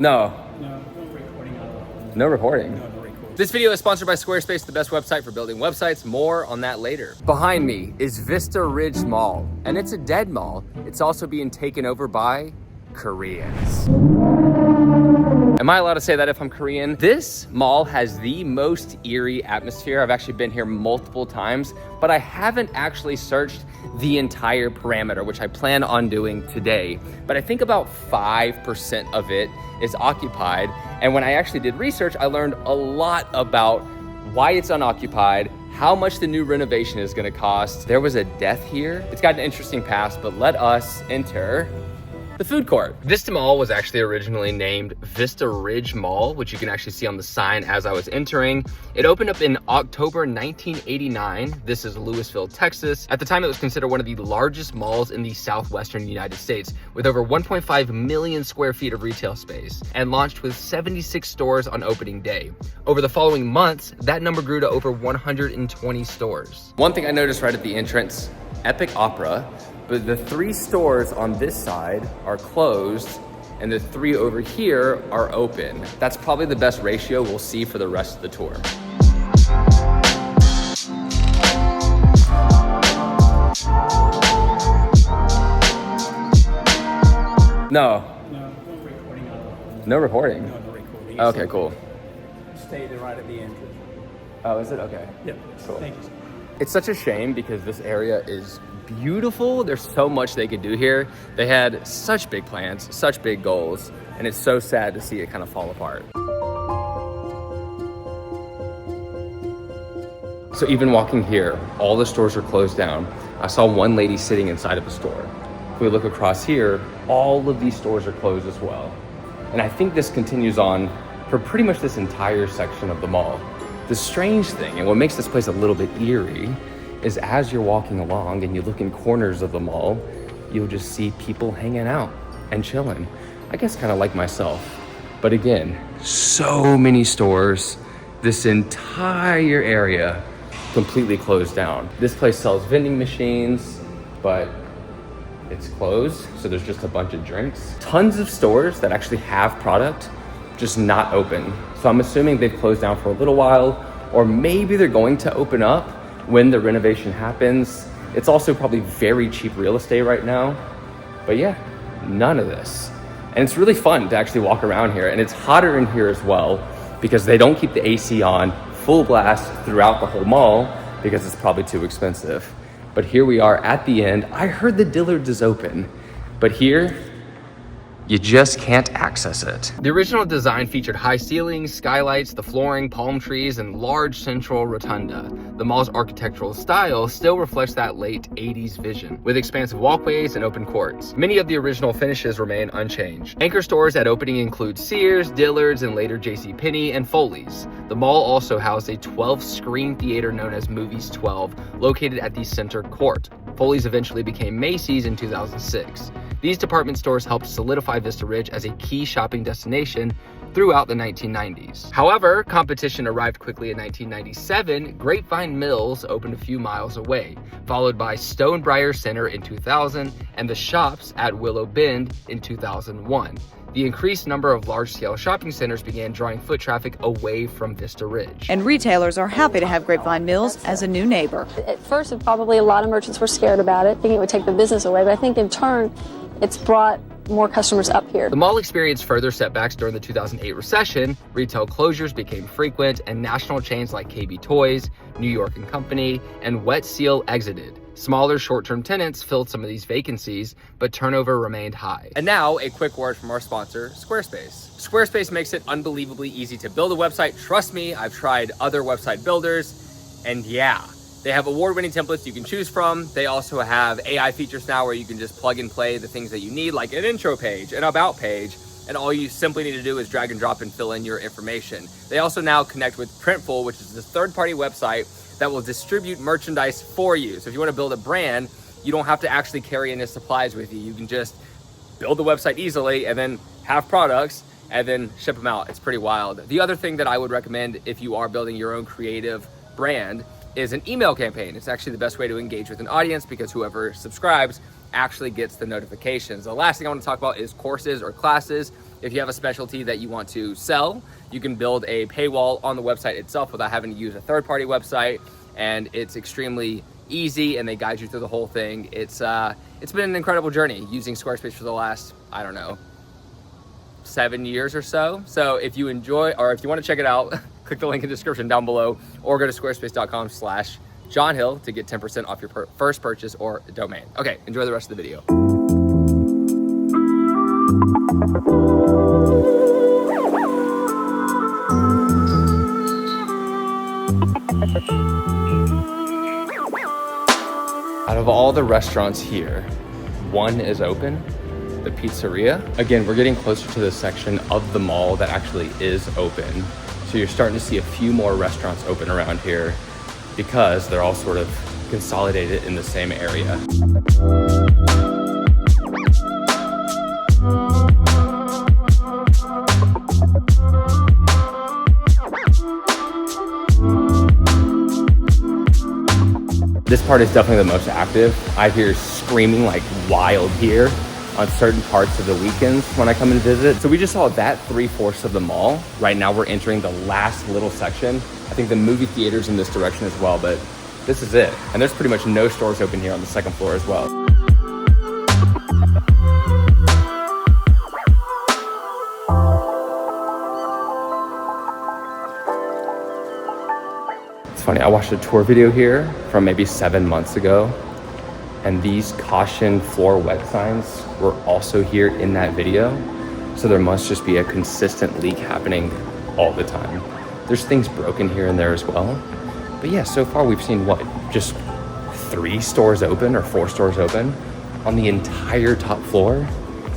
No. No recording on it. No recording. No recording. This video is sponsored by Squarespace, the best website for building websites. More on that later. Behind me is Vista Ridge Mall, and it's a dead mall. It's also being taken over by Koreans. Am I allowed to say that if I'm Korean? This mall has the most eerie atmosphere. I've actually been here multiple times, but I haven't actually searched the entire parameter, which I plan on doing today. But I think about 5% of it is occupied. And when I actually did research, I learned a lot about why it's unoccupied, how much the new renovation is gonna cost. There was a death here. It's got an interesting past, but let us enter the food court. Vista Mall was actually originally named Vista Ridge Mall, which you can actually see on the sign as I was entering. It opened up in October 1989. This is Louisville, Texas. At the time, it was considered one of the largest malls in the southwestern United States, with over 1.5 million square feet of retail space, and launched with 76 stores on opening day. Over the following months, that number grew to over 120 stores. One thing I noticed right at the entrance, Epic Opera, but the 3 stores on this side are closed and the 3 over here are open. That's probably the best ratio we'll see for the rest of the tour. No. No recording on it. No recording? No recording. Okay, cool. Stay there right at the entrance. Oh, is it? Okay. Yep. Cool. Thank you. It's such a shame because this area is beautiful. There's so much they could do here. They had such big plans, such big goals, and it's so sad to see it kind of fall apart. So even walking here, all the stores are closed down. I saw one lady sitting inside of a store. If we look across here, all of these stores are closed as well. And I think this continues on for pretty much this entire section of the mall. The strange thing, and what makes this place a little bit eerie, is as you're walking along and you look in corners of the mall, you'll just see people hanging out and chilling. I guess kind of like myself. But again, so many stores, this entire area completely closed down. This place sells vending machines, but it's closed, so there's just a bunch of drinks. Tons of stores that actually have product, just not open. So I'm assuming they've closed down for a little while, or maybe they're going to open up when the renovation happens. It's also probably very cheap real estate right now. But yeah, none of this. And it's really fun to actually walk around here, and it's hotter in here as well because they don't keep the AC on full blast throughout the whole mall because it's probably too expensive. But here we are at the end. I heard the Dillard's is open, but here, you just can't access it. The original design featured high ceilings, skylights, the flooring, palm trees, and large central rotunda. The mall's architectural style still reflects that late 80s vision, with expansive walkways and open courts. Many of the original finishes remain unchanged. Anchor stores at opening include Sears, Dillard's, and later JCPenney and Foley's. The mall also housed a 12-screen theater known as Movies 12, located at the center court. Foley's eventually became Macy's in 2006. These department stores helped solidify Vista Ridge as a key shopping destination throughout the 1990s. However, competition arrived quickly in 1997. Grapevine Mills opened a few miles away, followed by Stonebriar Center in 2000 and the Shops at Willow Bend in 2001. The increased number of large-scale shopping centers began drawing foot traffic away from Vista Ridge. And retailers are happy to have Grapevine Mills as a new neighbor. At first, probably a lot of merchants were scared about it, thinking it would take the business away, but I think in turn, it's brought more customers up here. The mall experienced further setbacks during the 2008 recession. Retail closures became frequent, and national chains like KB Toys, New York & Company, and Wet Seal exited. Smaller short-term tenants filled some of these vacancies, but turnover remained high. And now, a quick word from our sponsor, Squarespace. Squarespace makes it unbelievably easy to build a website. Trust me, I've tried other website builders, and yeah, they have award-winning templates you can choose from. They also have AI features now where you can just plug and play the things that you need, like an intro page, an about page, and all you simply need to do is drag and drop and fill in your information. They also now connect with Printful, which is this third-party website that will distribute merchandise for you. So if you want to build a brand, you don't have to actually carry any supplies with you. You can just build the website easily and then have products and then ship them out. It's pretty wild. The other thing that I would recommend if you are building your own creative brand is an email campaign. It's actually the best way to engage with an audience because whoever subscribes actually gets the notifications. The last thing I want to talk about is courses or classes. If you have a specialty that you want to sell, you can build a paywall on the website itself without having to use a third-party website, and it's extremely easy, and they guide you through the whole thing. It's been an incredible journey using Squarespace for the last, I don't know, 7 years or so. So if you enjoy, or if you want to check it out, click the link in the description down below, or go to squarespace.com/JohnHill to get 10% off your first purchase or domain. Okay, enjoy the rest of the video. Out of all the restaurants here, one is open, the pizzeria. Again, we're getting closer to the section of the mall that actually is open. So you're starting to see a few more restaurants open around here because they're all sort of consolidated in the same area. This part is definitely the most active. I hear screaming like wild here on certain parts of the weekends when I come and visit. So we just saw that 3/4 of the mall. Right now we're entering the last little section. I think the movie theater's in this direction as well, but this is it. And there's pretty much no stores open here on the second floor as well. It's funny, I watched a tour video here from maybe 7 months ago, and these caution floor wet signs were also here in that video. So there must just be a consistent leak happening all the time. There's things broken here and there as well. But yeah, so far we've seen what, just 3 stores open or 4 stores open on the entire top floor.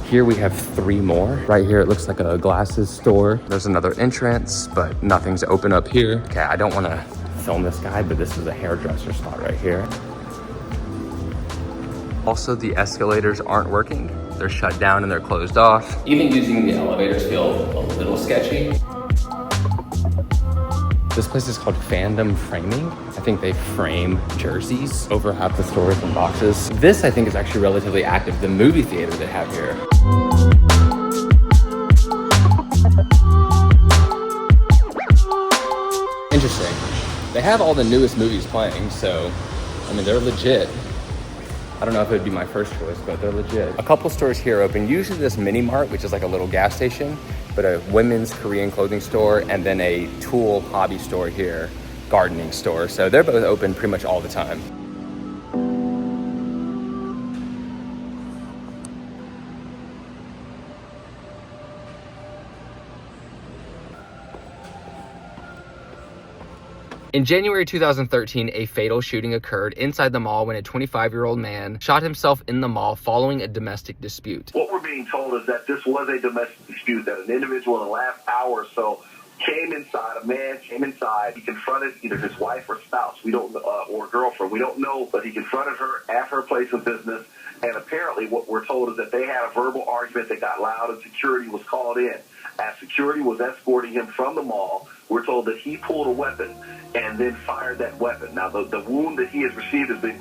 Here we have 3 more. Right here, it looks like a glasses store. There's another entrance, but nothing's open up here. Okay, I don't wanna film this guy, but this is a hairdresser spot right here. Also, the escalators aren't working. They're shut down and they're closed off. Even using the elevators feel a little sketchy. This place is called Fandom Framing. I think they frame jerseys over half the stores and boxes. This, I think, is actually relatively active. The movie theater they have here. Interesting. They have all the newest movies playing, so, I mean, they're legit. I don't know if it would be my first choice, but they're legit. A couple stores here open, usually this mini mart, which is like a little gas station, but a women's Korean clothing store, and then a tool hobby store here, gardening store. So they're both open pretty much all the time. In January 2013, a fatal shooting occurred inside the mall when a 25-year-old man shot himself in the mall following a domestic dispute. What we're being told is that this was a domestic dispute, that an individual in the last hour or so came inside, a man came inside, he confronted either his wife or spouse, or girlfriend, we don't know, but he confronted her at her place of business, and apparently what we're told is that they had a verbal argument that got loud and security was called in. As security was escorting him from the mall, we're told that he pulled a weapon and then fired that weapon. Now, the wound that he has received has been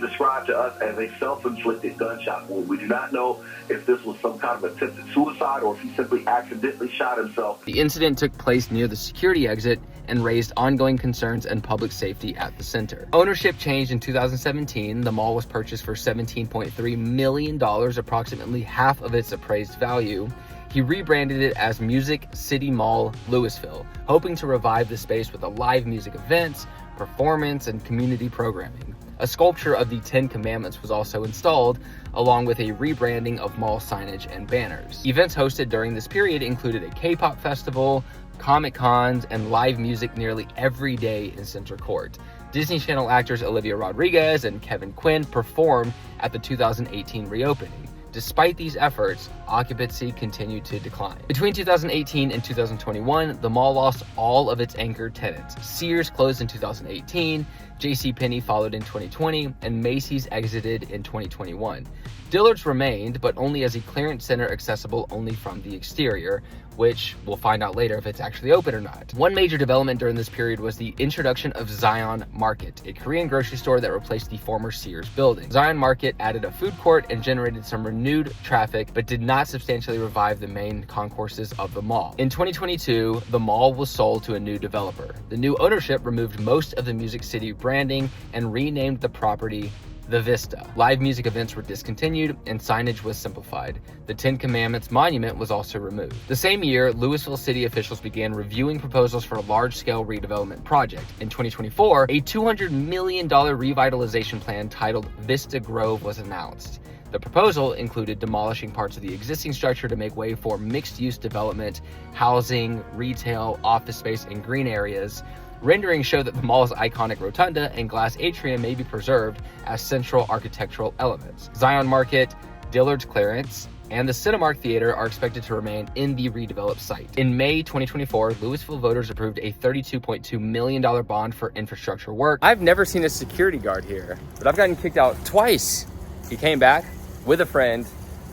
described to us as a self-inflicted gunshot wound. We do not know if this was some kind of attempted suicide or if he simply accidentally shot himself. The incident took place near the security exit and raised ongoing concerns and public safety at the center. Ownership changed in 2017. The mall was purchased for $17.3 million, approximately half of its appraised value. He rebranded it as Music City Mall Louisville, hoping to revive the space with a live music events, performance, and community programming. A sculpture of the 10 Commandments was also installed, along with a rebranding of mall signage and banners. Events hosted during this period included a K-pop festival, Comic Cons, and live music nearly every day in Center Court. Disney Channel actors Olivia Rodriguez and Kevin Quinn performed at the 2018 reopening. Despite these efforts, occupancy continued to decline. Between 2018 and 2021, the mall lost all of its anchor tenants. Sears closed in 2018, JCPenney followed in 2020, and Macy's exited in 2021. Dillard's remained, but only as a clearance center accessible only from the exterior, which we'll find out later if it's actually open or not. One major development during this period was the introduction of Zion Market, a Korean grocery store that replaced the former Sears building. Zion Market added a food court and generated some renewed traffic, but did not not substantially revive the main concourses of the mall. In 2022, the mall was sold to a new developer. The new ownership removed most of the Music City branding and renamed the property The Vista. Live music events were discontinued and signage was simplified. The Ten Commandments monument was also removed. The same year, Louisville city officials began reviewing proposals for a large-scale redevelopment project. In 2024, a $200 million revitalization plan titled Vista Grove was announced. The proposal included demolishing parts of the existing structure to make way for mixed-use development, housing, retail, office space, and green areas. Renderings show that the mall's iconic rotunda and glass atrium may be preserved as central architectural elements. Zion Market, Dillard's Clearance, and the Cinemark Theater are expected to remain in the redeveloped site. In May 2024, Louisville voters approved a $32.2 million bond for infrastructure work. I've never seen a security guard here, but I've gotten kicked out twice. He came back with a friend,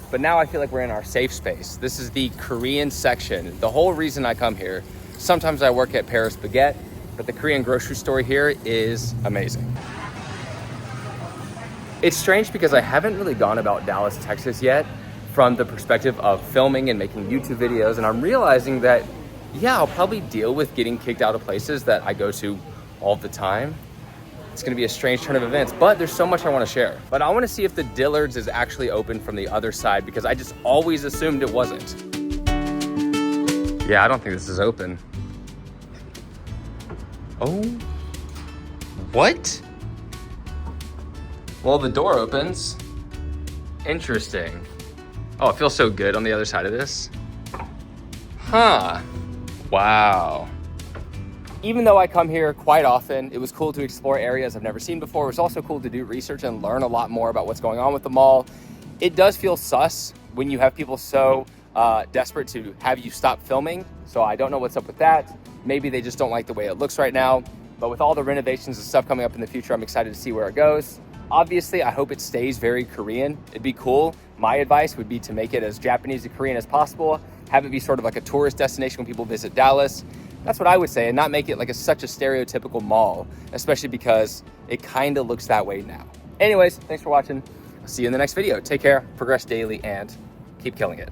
but now I feel like we're in our safe space. This is the Korean section. The whole reason I come here, sometimes I work at Paris Baguette, but the Korean grocery store here is amazing. It's strange because I haven't really gone about Dallas, Texas yet from the perspective of filming and making YouTube videos. And I'm realizing that, yeah, I'll probably deal with getting kicked out of places that I go to all the time. It's gonna be a strange turn of events, but there's so much I wanna share. But I wanna see if the Dillard's is actually open from the other side because I just always assumed it wasn't. Yeah, I don't think this is open. Oh, what? Well, the door opens. Interesting. Oh, it feels so good on the other side of this. Huh, wow. Even though I come here quite often, it was cool to explore areas I've never seen before. It was also cool to do research and learn a lot more about what's going on with the mall. It does feel sus when you have people so desperate to have you stop filming. So I don't know what's up with that. Maybe they just don't like the way it looks right now. But with all the renovations and stuff coming up in the future, I'm excited to see where it goes. Obviously, I hope it stays very Korean. It'd be cool. My advice would be to make it as Japanese and Korean as possible. Have it be sort of like a tourist destination when people visit Dallas. That's what I would say, and not make it like such a stereotypical mall, especially because it kind of looks that way now. Anyways, thanks for watching. I'll see you in the next video. Take care, progress daily, and keep killing it.